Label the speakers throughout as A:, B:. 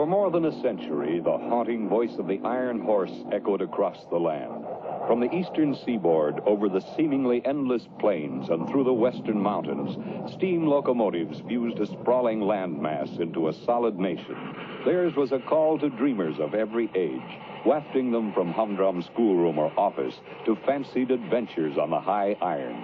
A: more than a century, the haunting voice of the iron horse echoed across the land. From the eastern seaboard, over the seemingly endless plains and through the western mountains, steam locomotives fused a sprawling landmass into a solid nation. Theirs was a call to dreamers of every age, wafting them from humdrum schoolroom or office to fancied adventures on the high iron.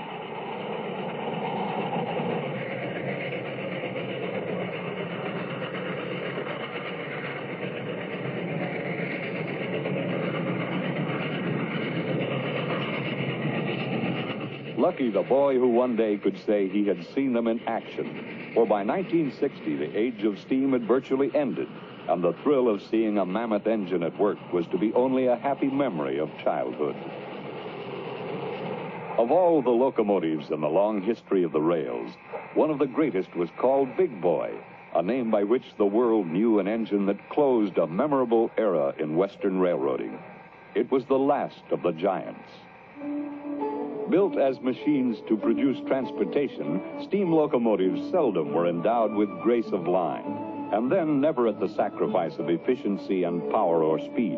A: Lucky the boy who one day could say he had seen them in action. For by 1960, the age of steam had virtually ended, and the thrill of seeing a mammoth engine at work was to be only a happy memory of childhood. Of all the locomotives in the long history of the rails, one of the greatest was called Big Boy, a name by which the world knew an engine that closed a memorable era in Western railroading. It was the last of the giants. Built as machines to produce transportation, steam locomotives seldom were endowed with grace of line, and then never at the sacrifice of efficiency and power or speed.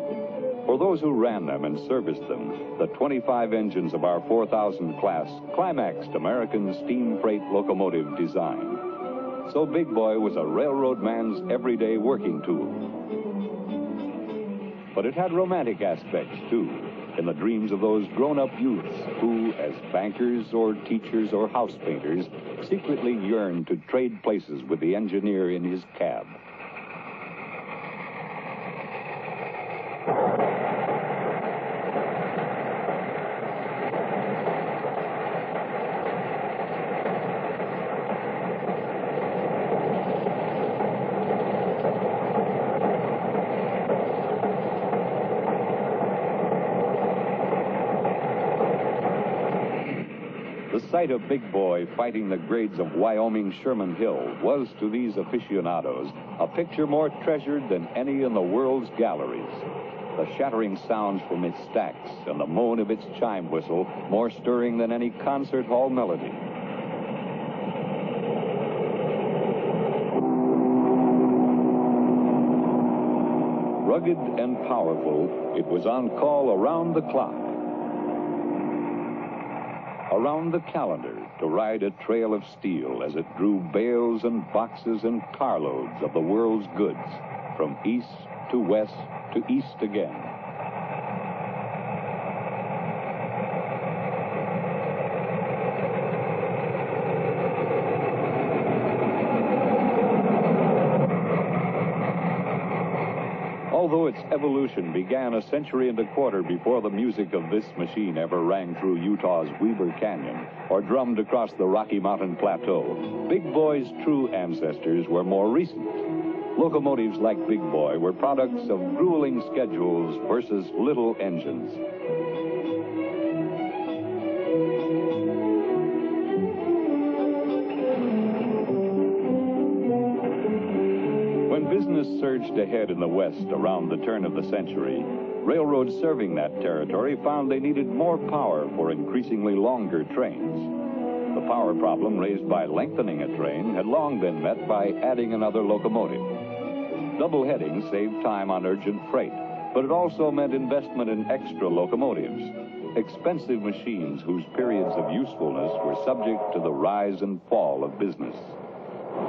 A: For those who ran them and serviced them, the 25 engines of our 4000 class climaxed American steam freight locomotive design. So Big Boy was a railroad man's everyday working tool. But it had romantic aspects, too, in the dreams of those grown-up youths who, as bankers or teachers or house painters, secretly yearned to trade places with the engineer in his cab. The sight of Big Boy fighting the grades of Wyoming Sherman Hill was, to these aficionados, a picture more treasured than any in the world's galleries. The shattering sounds from its stacks and the moan of its chime whistle more stirring than any concert hall melody. Rugged and powerful, it was on call around the clock, around the calendar, to ride a trail of steel as it drew bales and boxes and carloads of the world's goods from east to west to east again. Although its evolution began a century and a quarter before the music of this machine ever rang through Utah's Weber Canyon or drummed across the Rocky Mountain Plateau, Big Boy's true ancestors were more recent. Locomotives like Big Boy were products of grueling schedules versus little engines. Business surged ahead in the West around the turn of the century. Railroads serving that territory found they needed more power for increasingly longer trains. The power problem raised by lengthening a train had long been met by adding another locomotive. Double heading saved time on urgent freight, but it also meant investment in extra locomotives, expensive machines whose periods of usefulness were subject to the rise and fall of business.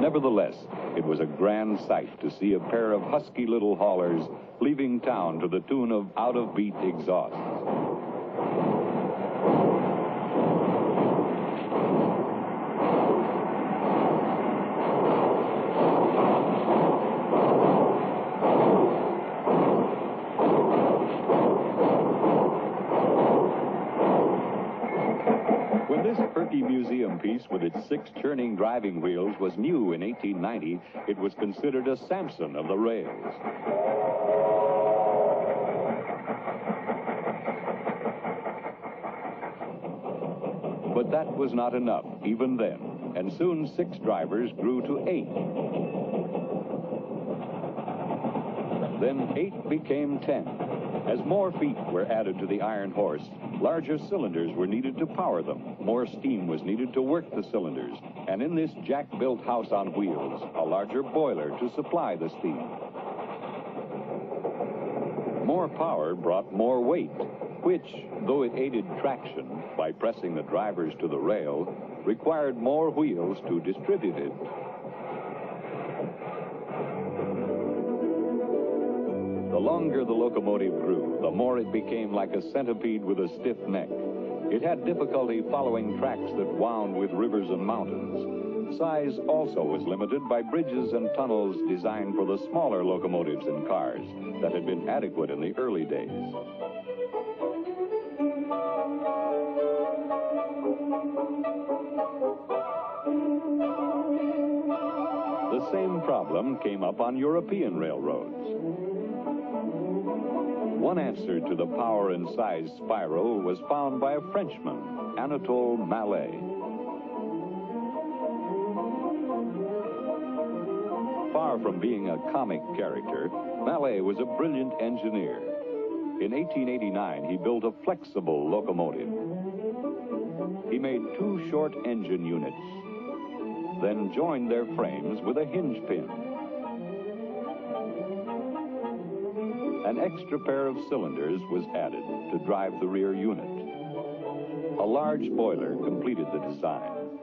A: Nevertheless, it was a grand sight to see a pair of husky little haulers leaving town to the tune of out-of-beat exhausts. Museum piece with its 6 churning driving wheels was new in 1890, it was considered a Samson of the rails. But that was not enough, even then, and soon 6 drivers grew to 8. Then 8 became 10. As more feet were added to the iron horse, larger cylinders were needed to power them. More steam was needed to work the cylinders. And in this jack-built house on wheels, a larger boiler to supply the steam. More power brought more weight, which, though it aided traction by pressing the drivers to the rail, required more wheels to distribute it. The longer the locomotive grew, the more it became like a centipede with a stiff neck. It had difficulty following tracks that wound with rivers and mountains. Size also was limited by bridges and tunnels designed for the smaller locomotives and cars that had been adequate in the early days. The same problem came up on European railroads. One answer to the power and size spiral was found by a Frenchman, Anatole Mallet. Far from being a comic character, Mallet was a brilliant engineer. In 1889, he built a flexible locomotive. He made 2 short engine units, then joined their frames with a hinge pin. An extra pair of cylinders was added to drive the rear unit. A large boiler completed the design.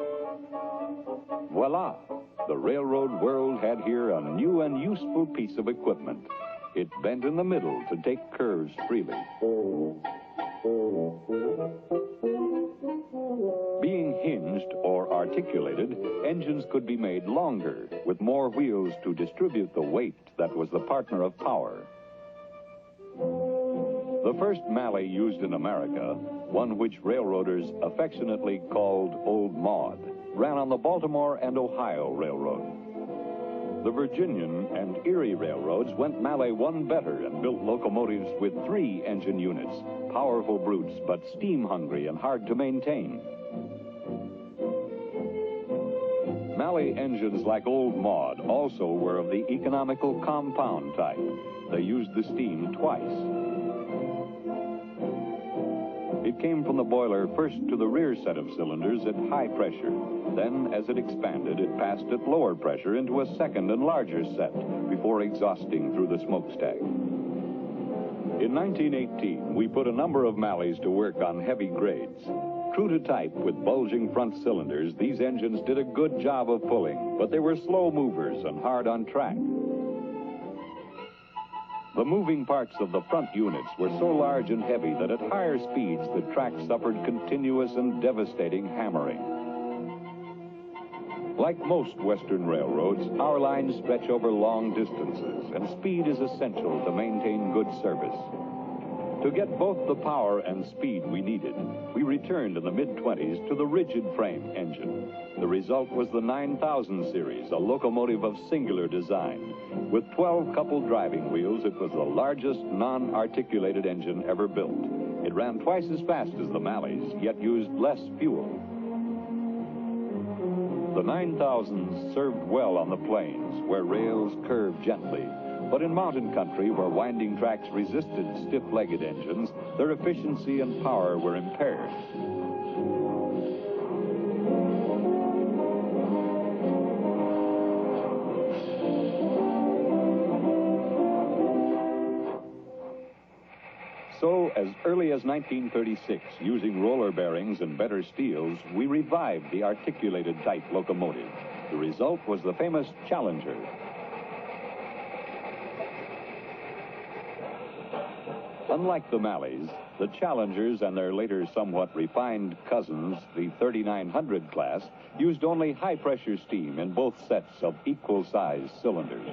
A: Voila! The railroad world had here a new and useful piece of equipment. It bent in the middle to take curves freely. Being hinged or articulated, engines could be made longer, with more wheels to distribute the weight that was the partner of power. The first Mallet used in America, one which railroaders affectionately called Old Maud, ran on the Baltimore and Ohio Railroad. The Virginian and Erie railroads went Mallet one better and built locomotives with 3 engine units, powerful brutes but steam-hungry and hard to maintain. Mallet engines like Old Maud also were of the economical compound type. They used the steam twice. It came from the boiler first to the rear set of cylinders at high pressure. Then, as it expanded, it passed at lower pressure into a second and larger set before exhausting through the smokestack. In 1918, we put a number of Mallets to work on heavy grades. True to type, with bulging front cylinders, these engines did a good job of pulling, but they were slow movers and hard on track. The moving parts of the front units were so large and heavy that at higher speeds the track suffered continuous and devastating hammering. Like most Western railroads, our lines stretch over long distances, and speed is essential to maintain good service. To get both the power and speed we needed, we returned in the mid-20s to the rigid frame engine. The result was the 9000 series, a locomotive of singular design. With 12 coupled driving wheels, it was the largest non-articulated engine ever built. It ran twice as fast as the Mallets, yet used less fuel. The 9000s served well on the plains, where rails curved gently. But in mountain country, where winding tracks resisted stiff-legged engines, their efficiency and power were impaired. So, as early as 1936, using roller bearings and better steels, we revived the articulated type locomotive. The result was the famous Challenger. Unlike the Mallets, the Challengers and their later somewhat refined cousins, the 3900 class, used only high-pressure steam in both sets of equal-sized cylinders.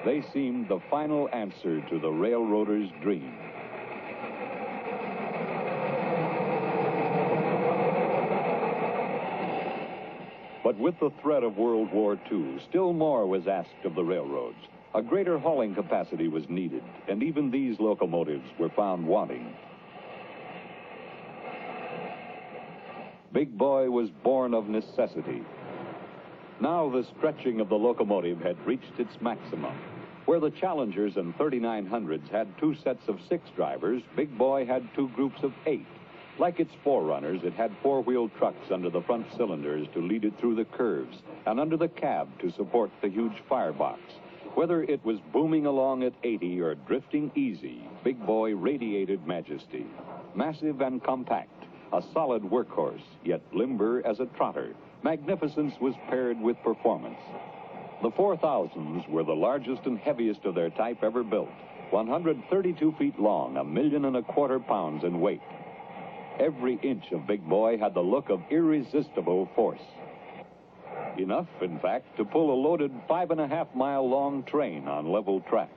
A: They seemed the final answer to the railroader's dream. But with the threat of World War II, still more was asked of the railroads. A greater hauling capacity was needed, and even these locomotives were found wanting. Big Boy was born of necessity. Now the stretching of the locomotive had reached its maximum. Where the Challengers and 3900s had 2 sets of 6 drivers, Big Boy had 2 groups of 8. Like its forerunners, it had 4-wheel trucks under the front cylinders to lead it through the curves, and under the cab to support the huge firebox. Whether it was booming along at 80 or drifting easy, Big Boy radiated majesty. Massive and compact, a solid workhorse, yet limber as a trotter, magnificence was paired with performance. The 4000s were the largest and heaviest of their type ever built, 132 feet long, 1.25 million pounds in weight. Every inch of Big Boy had the look of irresistible force. Enough, in fact, to pull a loaded 5.5-mile-long train on level track.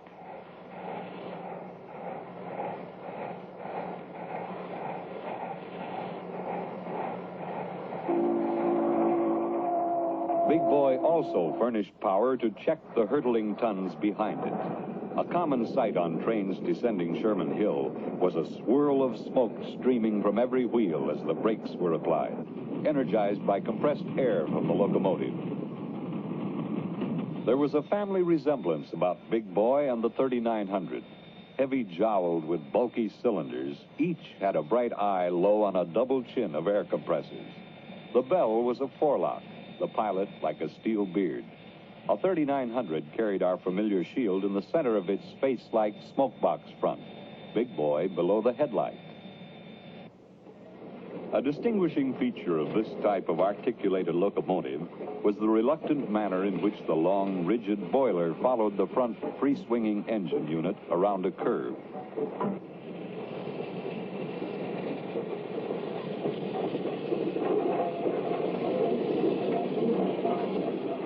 A: Big Boy also furnished power to check the hurtling tons behind it. A common sight on trains descending Sherman Hill was a swirl of smoke streaming from every wheel as the brakes were applied, energized by compressed air from the locomotive. There was a family resemblance about Big Boy and the 3900. Heavy-jowled with bulky cylinders, each had a bright eye low on a double chin of air compressors. The bell was a forelock, the pilot like a steel beard. A 3900 carried our familiar shield in the center of its face-like smokebox front, Big Boy below the headlight. A distinguishing feature of this type of articulated locomotive was the reluctant manner in which the long, rigid boiler followed the front free-swinging engine unit around a curve.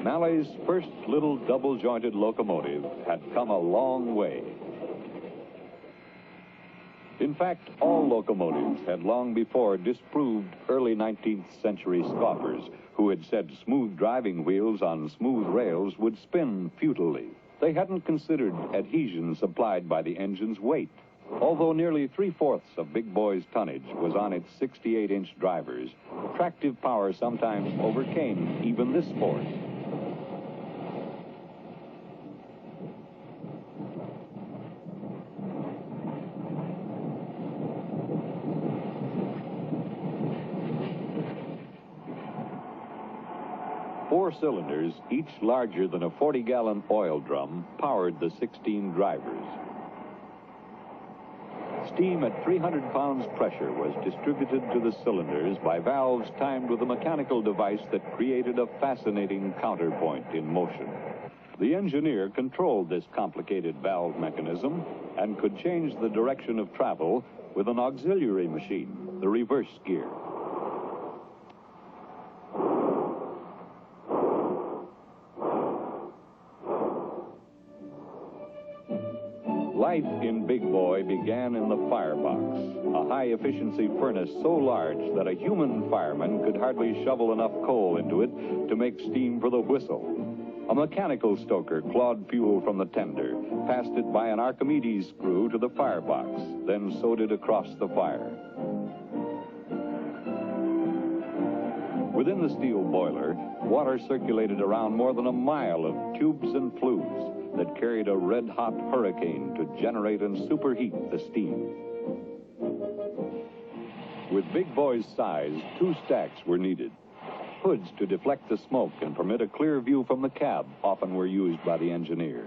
A: Mallet's first little double-jointed locomotive had come a long way. In fact, all locomotives had long before disproved early 19th century scoffers who had said smooth driving wheels on smooth rails would spin futilely. They hadn't considered adhesion supplied by the engine's weight. Although nearly 3/4 of Big Boy's tonnage was on its 68-inch drivers, tractive power sometimes overcame even this force. Four cylinders, each larger than a 40-gallon oil drum, powered the 16 drivers. Steam at 300 pounds pressure was distributed to the cylinders by valves timed with a mechanical device that created a fascinating counterpoint in motion. The engineer controlled this complicated valve mechanism and could change the direction of travel with an auxiliary machine, the reverse gear. Life in Big Boy began in the firebox, a high-efficiency furnace so large that a human fireman could hardly shovel enough coal into it to make steam for the whistle. A mechanical stoker clawed fuel from the tender, passed it by an Archimedes screw to the firebox, then sewed it across the fire. Within the steel boiler, water circulated around more than a mile of tubes and flues that carried a red-hot hurricane to generate and superheat the steam. With Big Boy's size, 2 stacks were needed. Hoods to deflect the smoke and permit a clear view from the cab often were used by the engineer.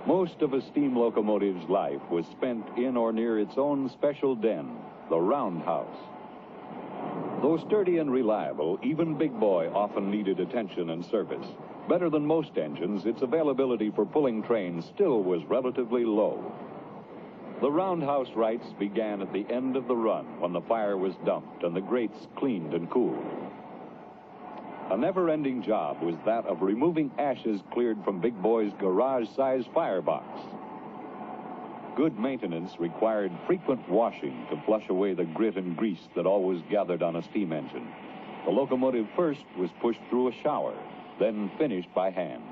A: Most of a steam locomotive's life was spent in or near its own special den, the roundhouse. Though sturdy and reliable, even Big Boy often needed attention and service. Better than most engines, its availability for pulling trains still was relatively low. The roundhouse rights began at the end of the run when the fire was dumped and the grates cleaned and cooled. A never-ending job was that of removing ashes cleared from Big Boy's garage-sized firebox. Good maintenance required frequent washing to flush away the grit and grease that always gathered on a steam engine. The locomotive first was pushed through a shower, then finished by hand.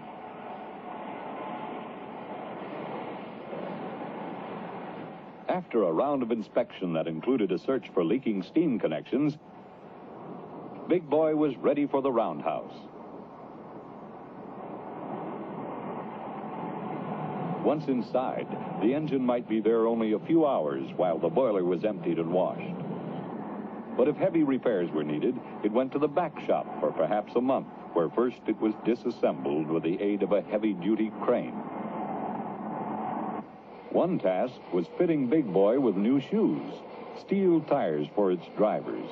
A: After a round of inspection that included a search for leaking steam connections, Big Boy was ready for the roundhouse. Once inside, the engine might be there only a few hours while the boiler was emptied and washed. But if heavy repairs were needed, it went to the back shop for perhaps a month. where first it was disassembled with the aid of a heavy-duty crane. One task was fitting Big Boy with new shoes, steel tires for its drivers,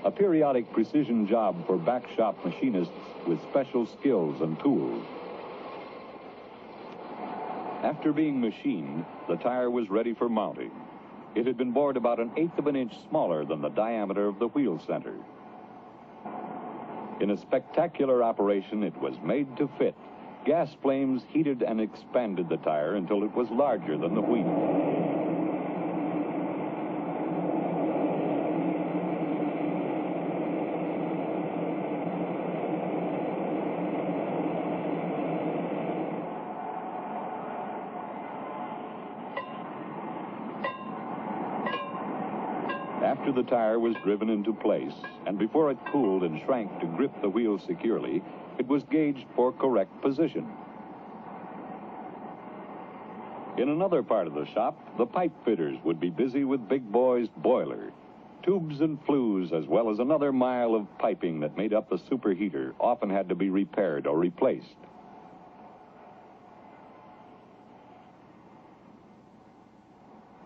A: a periodic precision job for back shop machinists with special skills and tools. After being machined, the tire was ready for mounting. It had been bored about 1/8 of an inch smaller than the diameter of the wheel center. In a spectacular operation, it was made to fit. Gas flames heated and expanded the tire until it was larger than the wheel. After the tire was driven into place, and before it cooled and shrank to grip the wheel securely, it was gauged for correct position. In another part of the shop, the pipe fitters would be busy with Big Boy's boiler. Tubes and flues, as well as another mile of piping that made up the superheater, often had to be repaired or replaced.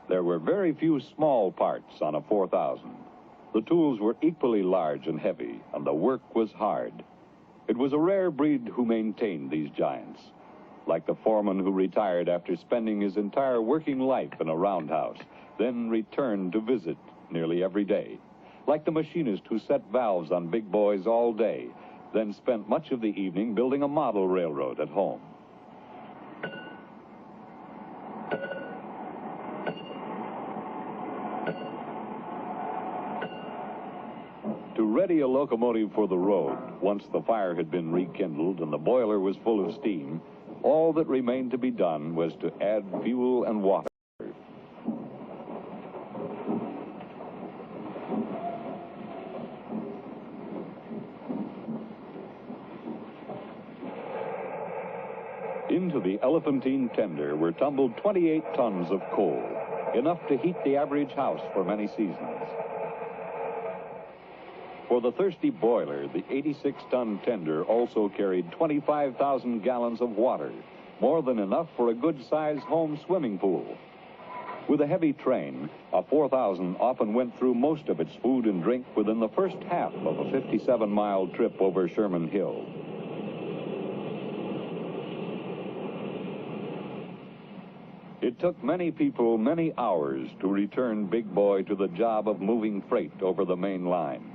A: There were very few small parts on a 4000. The tools were equally large and heavy, and the work was hard. It was a rare breed who maintained these giants, like the foreman who retired after spending his entire working life in a roundhouse, then returned to visit nearly every day, like the machinist who set valves on Big Boys all day, then spent much of the evening building a model railroad at home. To ready a locomotive for the road, once the fire had been rekindled and the boiler was full of steam, all that remained to be done was to add fuel and water. Into the elephantine tender were tumbled 28 tons of coal, enough to heat the average house for many seasons. For the thirsty boiler, the 86-ton tender also carried 25,000 gallons of water, more than enough for a good-sized home swimming pool. With a heavy train, a 4000 often went through most of its food and drink within the first half of a 57-mile trip over Sherman Hill. It took many people many hours to return Big Boy to the job of moving freight over the main line.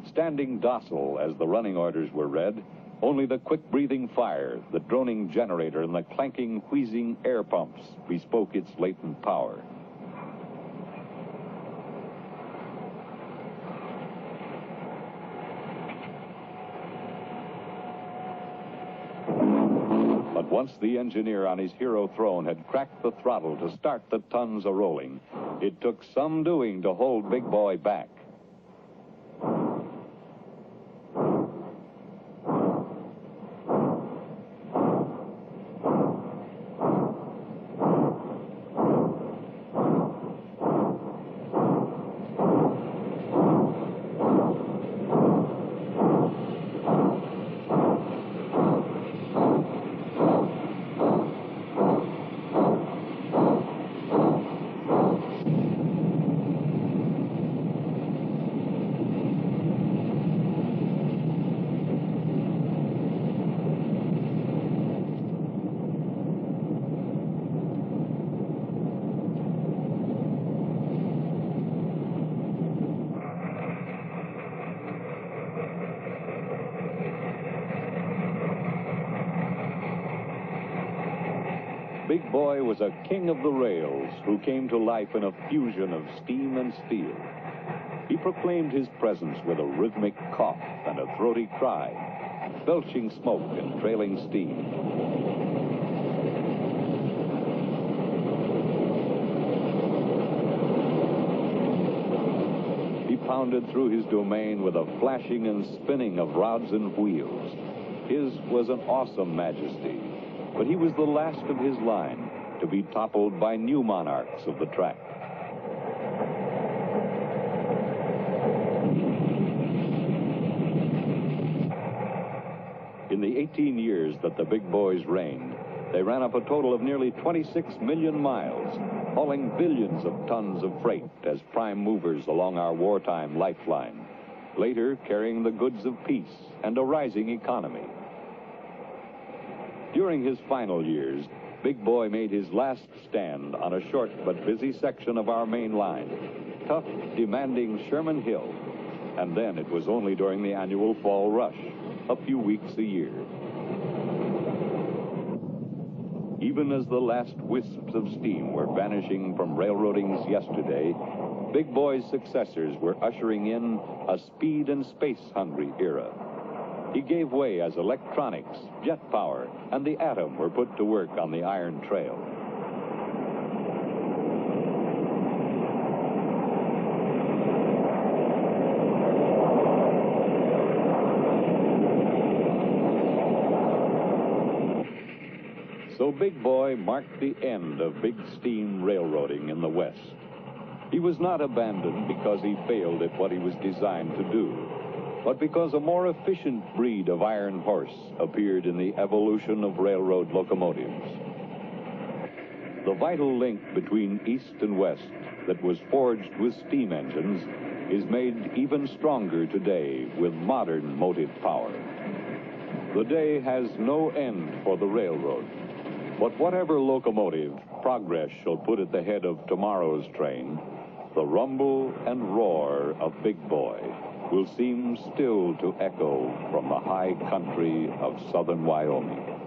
A: Standing docile as the running orders were read, only the quick-breathing fire, the droning generator, and the clanking, wheezing air pumps bespoke its latent power. But once the engineer on his hero throne had cracked the throttle to start the tons a-rolling, it took some doing to hold Big Boy back. Big Boy was a king of the rails who came to life in a fusion of steam and steel. He proclaimed his presence with a rhythmic cough and a throaty cry, belching smoke and trailing steam. He pounded through his domain with a flashing and spinning of rods and wheels. His was an awesome majesty, but he was the last of his line to be toppled by new monarchs of the track. In the 18 years that the big boys reigned, they ran up a total of nearly 26 million miles, hauling billions of tons of freight as prime movers along our wartime lifeline, later carrying the goods of peace and a rising economy. During his final years, Big Boy made his last stand on a short but busy section of our main line, tough, demanding Sherman Hill. And then it was only during the annual fall rush, a few weeks a year. Even as the last wisps of steam were vanishing from railroading's yesterday, Big Boy's successors were ushering in a speed and space-hungry era. He gave way as electronics, jet power, and the atom were put to work on the iron trail. So Big Boy marked the end of big steam railroading in the West. He was not abandoned because he failed at what he was designed to do, but because a more efficient breed of iron horse appeared in the evolution of railroad locomotives. The vital link between East and West that was forged with steam engines is made even stronger today with modern motive power. The day has no end for the railroad, but whatever locomotive progress shall put at the head of tomorrow's train, the rumble and roar of Big Boy will seem still to echo from the high country of southern Wyoming.